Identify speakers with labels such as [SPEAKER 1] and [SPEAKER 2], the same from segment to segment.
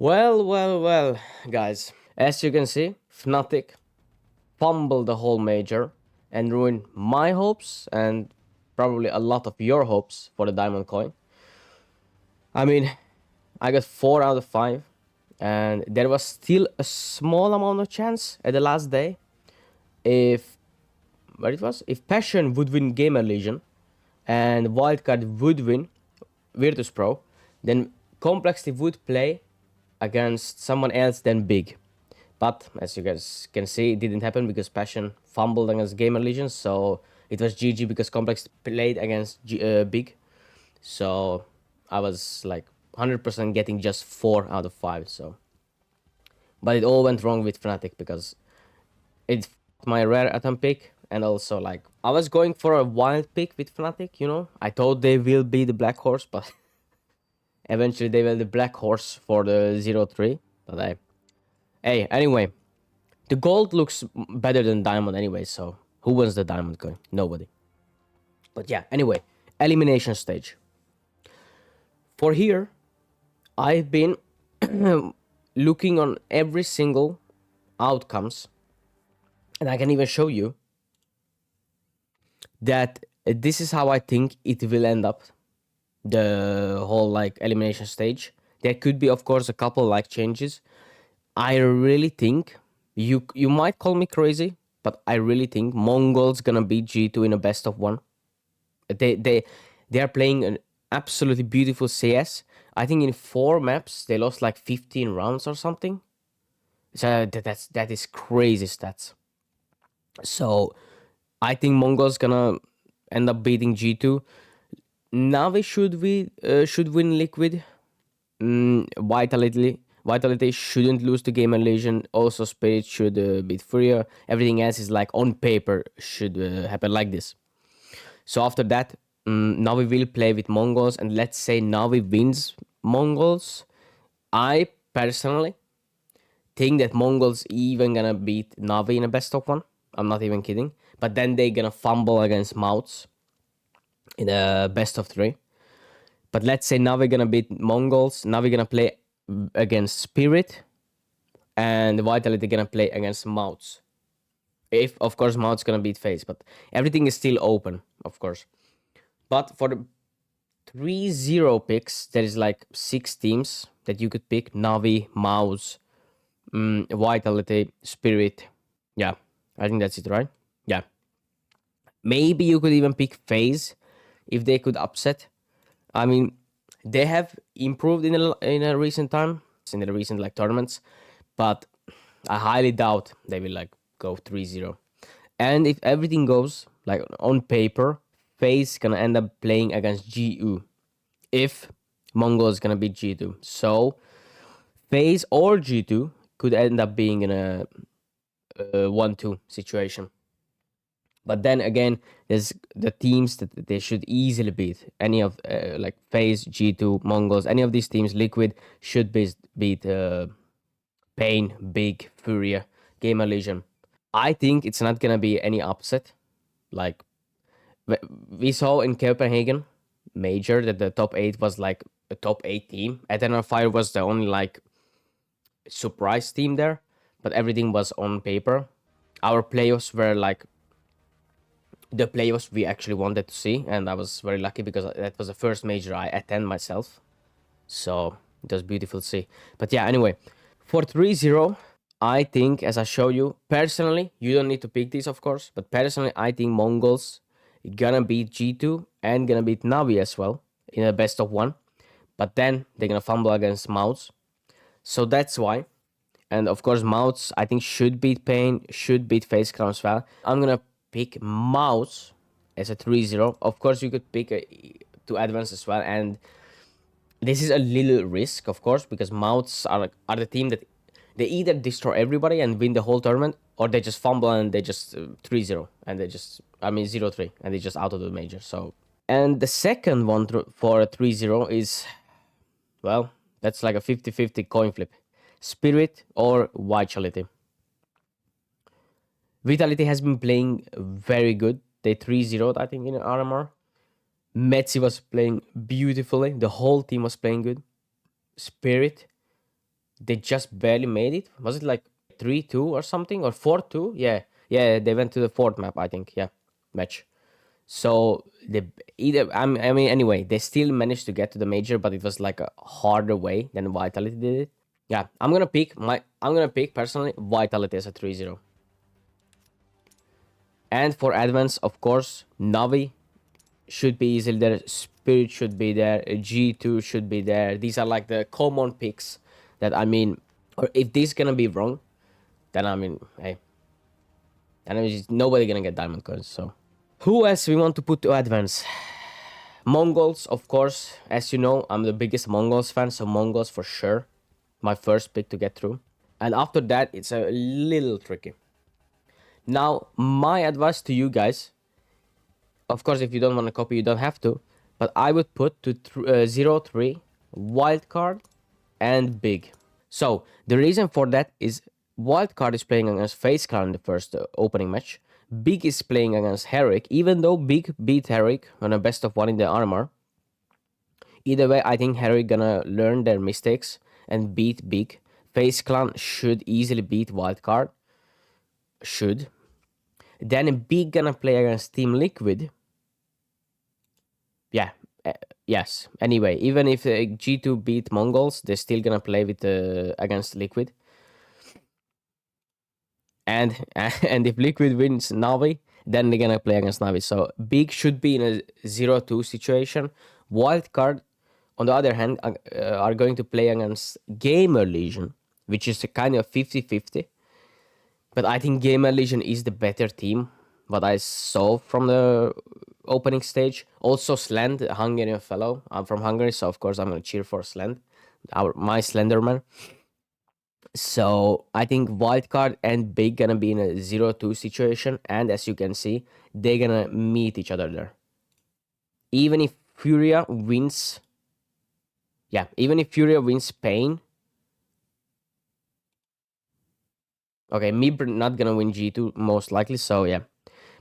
[SPEAKER 1] Well, guys. As you can see, Fnatic fumbled the whole major and ruined my hopes and probably a lot of your hopes for the diamond coin. I mean, I got 4 out of 5, and there was still a small amount of chance at the last day if if Passion would win Gamer Legion and Wildcard would win Virtus Pro, then Complexity would play against someone else than Big. But as you guys can see, it didn't happen because Passion fumbled against Gamer Legion, so it was GG because Complex played against Big. So I was like 100% getting just 4 out of 5. So, but it all went wrong with Fnatic because it's my rare atom pick, and also like I was going for a wild pick with Fnatic. I thought they will be the black horse, but eventually they were the black horse for the 0-3. But hey, anyway, the gold looks better than diamond anyway, so who wins the diamond coin? Nobody. But yeah, anyway, elimination stage. For here, I've been looking on every single outcomes, and I can even show you that this is how I think it will end up, the whole like elimination stage. There could be, of course, a couple like changes. I really think you might call me crazy, but I really think Mongols gonna beat G2 in a best of one. They are playing an absolutely beautiful CS. I think in 4 maps they lost like 15 rounds or something. So that is crazy stats. So I think Mongols gonna end up beating G2. Navi should win Liquid. Vitality shouldn't lose to Gamer Legion. Also, Spirit should beat Furia. Everything else is like on paper should happen like this. So after that, Navi will play with Mongols, and let's say Navi wins Mongols. I personally think that Mongols even gonna beat Navi in a best of one. I'm not even kidding. But then they gonna fumble against Mouths in a best of 3. But let's say Navi gonna beat Mongols. Navi gonna play against Spirit, and Vitality gonna play against Mouths. If of course Mouths gonna beat FaZe, but everything is still open, of course. But for the 3-0 picks, there is like 6 teams that you could pick: Navi, Mouths, Vitality, Spirit. Yeah, I think that's it, right? Yeah. Maybe you could even pick FaZe if they could upset. I mean, they have improved in a recent time, in the recent like tournaments, but I highly doubt they will like go 3-0. And if everything goes like on paper, FaZe gonna end up playing against GU if Mongol is gonna beat G2. So FaZe or G2 could end up being in a 1-2 situation. But then again, there's the teams that they should easily beat. Any of like FaZe, G2, Mongols, any of these teams, Liquid should beat Pain, Big, Furia, Gamer Legion. I think it's not gonna be any upset. Like we saw in Copenhagen Major that the top 8 was like a top 8 team. Eternal Fire was the only like surprise team there, but everything was on paper. Our playoffs were like the playoffs we actually wanted to see, and I was very lucky because that was the first major I attend myself. So it was beautiful to see. But yeah, anyway, for 3-0, I think, as I show you, personally, you don't need to pick this, of course, but personally, I think Mongols gonna beat G2 and gonna beat Navi as well in a best of one. But then they're gonna fumble against Mouths. So that's why. And of course, Mouths, I think, should beat Pain, should beat FaZe Crown as well. I'm gonna pick Mouths as a 3-0. Of course, you could pick to advance as well. And this is a little risk, of course, because Mouths are the team that they either destroy everybody and win the whole tournament, or they just fumble and they just 3-0 and they just 0-3 and they just out of the major. So, and the second one for a 3-0 is, well, that's like a 50-50 coin flip. Spirit or Vitality. Vitality has been playing very good. They 3-0'd, I think, in RMR. Metzi was playing beautifully. The whole team was playing good. Spirit, they just barely made it. Was it like 3-2 or something, or 4-2? Yeah, yeah, they went to the fourth map, I think. Yeah, match. So they either I mean anyway, they still managed to get to the major, but it was like a harder way than Vitality did it. Yeah, I'm gonna pick personally Vitality as a 3-0. And for advance, of course, Navi should be easily there. Spirit should be there. G2 should be there. These are like the common picks that I mean, or if this gonna be wrong, then I mean, hey, and I mean, nobody gonna get diamond coins. So who else we want to put to advance? Mongols, of course. As you know, I'm the biggest Mongols fan, so Mongols for sure. My first pick to get through. And after that, it's a little tricky. Now, my advice to you guys, of course, if you don't want to copy, you don't have to, but I would put to 0-3, wildcard, and big. So, the reason for that is wildcard is playing against FaZe Clan in the first opening match. Big is playing against Herrick, even though Big beat Herrick on a best of one in the armor. Either way, I think Herrick gonna learn their mistakes and beat Big. FaZe Clan should easily beat wildcard. Should. Then Big gonna play against Team Liquid. Yeah, yes. Anyway, even if G2 beat Mongols, they're still gonna play with against Liquid. And and if Liquid wins Navi, then they're gonna play against Navi. So Big should be in a 0-2 situation. Wildcard, on the other hand, are going to play against Gamer Legion, which is a kind of 50-50. But I think Gamer Legion is the better team, what I saw from the opening stage. Also Slend, a Hungarian fellow. I'm from Hungary, so of course I'm going to cheer for Slend, my Slenderman. So I think Wildcard and Big gonna be in a 0-2 situation, and as you can see, they're gonna meet each other there. Even if Furia wins, yeah, even if Furia wins Spain, okay, Mib not gonna win G2 most likely, so yeah.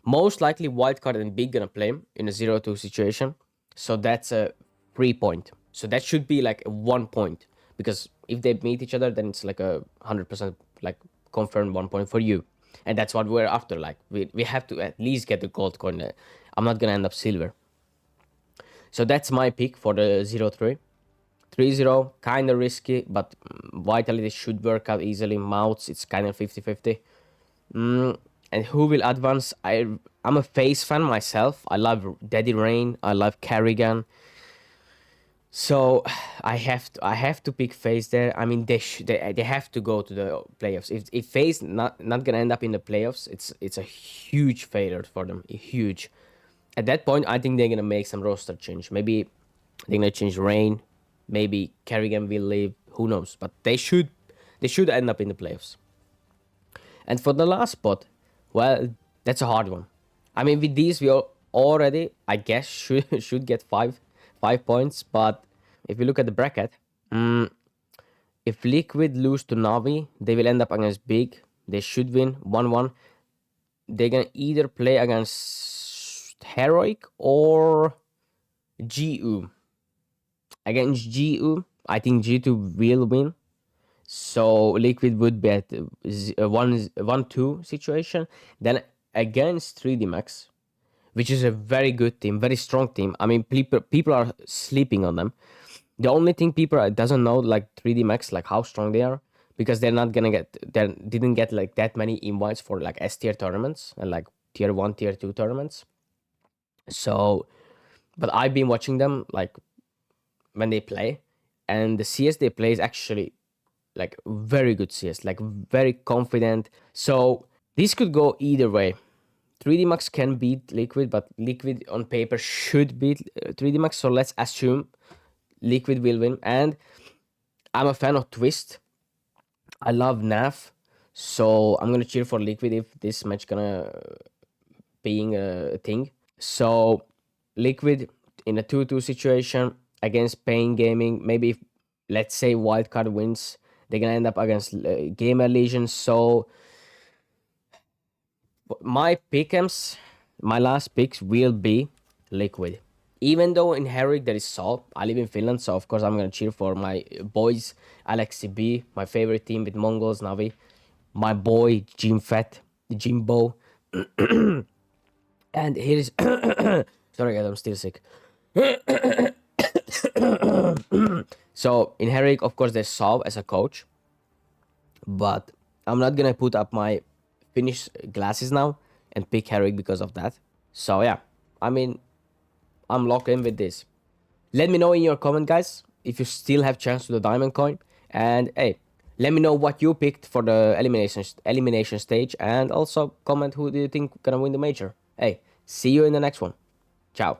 [SPEAKER 1] Most likely Wildcard and Big gonna play in a 0-2 situation. So that's a 3 point. So that should be like a 1 point. Because if they meet each other, then it's like a 100% like confirmed 1 point for you. And that's what we're after. Like we have to at least get the gold coin. I'm not gonna end up silver. So that's my pick for the 0-3. 3-0, kind of risky, but Vitality should work out easily. Mouths, it's kind of 50-50. And who will advance? I'm a FaZe fan myself. I love Daddy Rain. I love Carrigan. So I have to pick FaZe there. I mean they have to go to the playoffs. If FaZe not gonna end up in the playoffs, it's a huge failure for them. Huge. At that point, I think they're gonna make some roster change. Maybe they're gonna change Rain. Maybe Carrigan will leave. Who knows? But they should end up in the playoffs. And for the last spot, well, that's a hard one. I mean, with these, we already, I guess, should get 5 points. But if you look at the bracket, if Liquid lose to Navi, they will end up against Big. They should win 1-1. They're gonna either play against Heroic or GU. Against GU, I think G2 will win. So Liquid would be at a 1-2 situation. Then against 3D Max, which is a very good team, very strong team. I mean, people are sleeping on them. The only thing people doesn't know, like 3D Max, like how strong they are, because they're not gonna they didn't get like that many invites for like S tier tournaments and like tier 1, tier 2 tournaments. So, but I've been watching them like when they play, and the CS they play is actually like very good CS, like very confident. So this could go either way. 3D Max can beat Liquid, but Liquid on paper should beat 3D Max. So let's assume Liquid will win. And I'm a fan of Twist. I love Nav. So I'm gonna cheer for Liquid if this match gonna being a thing. So Liquid in a 2-2 situation against Pain Gaming. Maybe if, let's say, Wildcard wins, they're gonna end up against Gamer Legion. So my pick'ems, my last picks will be Liquid. Even though in Herrick there is Saul, I live in Finland, so of course I'm gonna cheer for my boys, Alex CB, my favorite team with Mongols, Navi, my boy Jim Fett, Jimbo, and here is sorry guys, I'm still sick. So in Herrick, of course, there's Saul as a coach, but I'm not gonna put up my Finnish glasses now and pick Herrick because of that. So yeah, I mean, I'm locked in with this. Let me know in your comment, guys, if you still have chance to the diamond coin. And hey, let me know what you picked for the elimination stage, and also comment who do you think gonna win the major. Hey, see you in the next one. Ciao.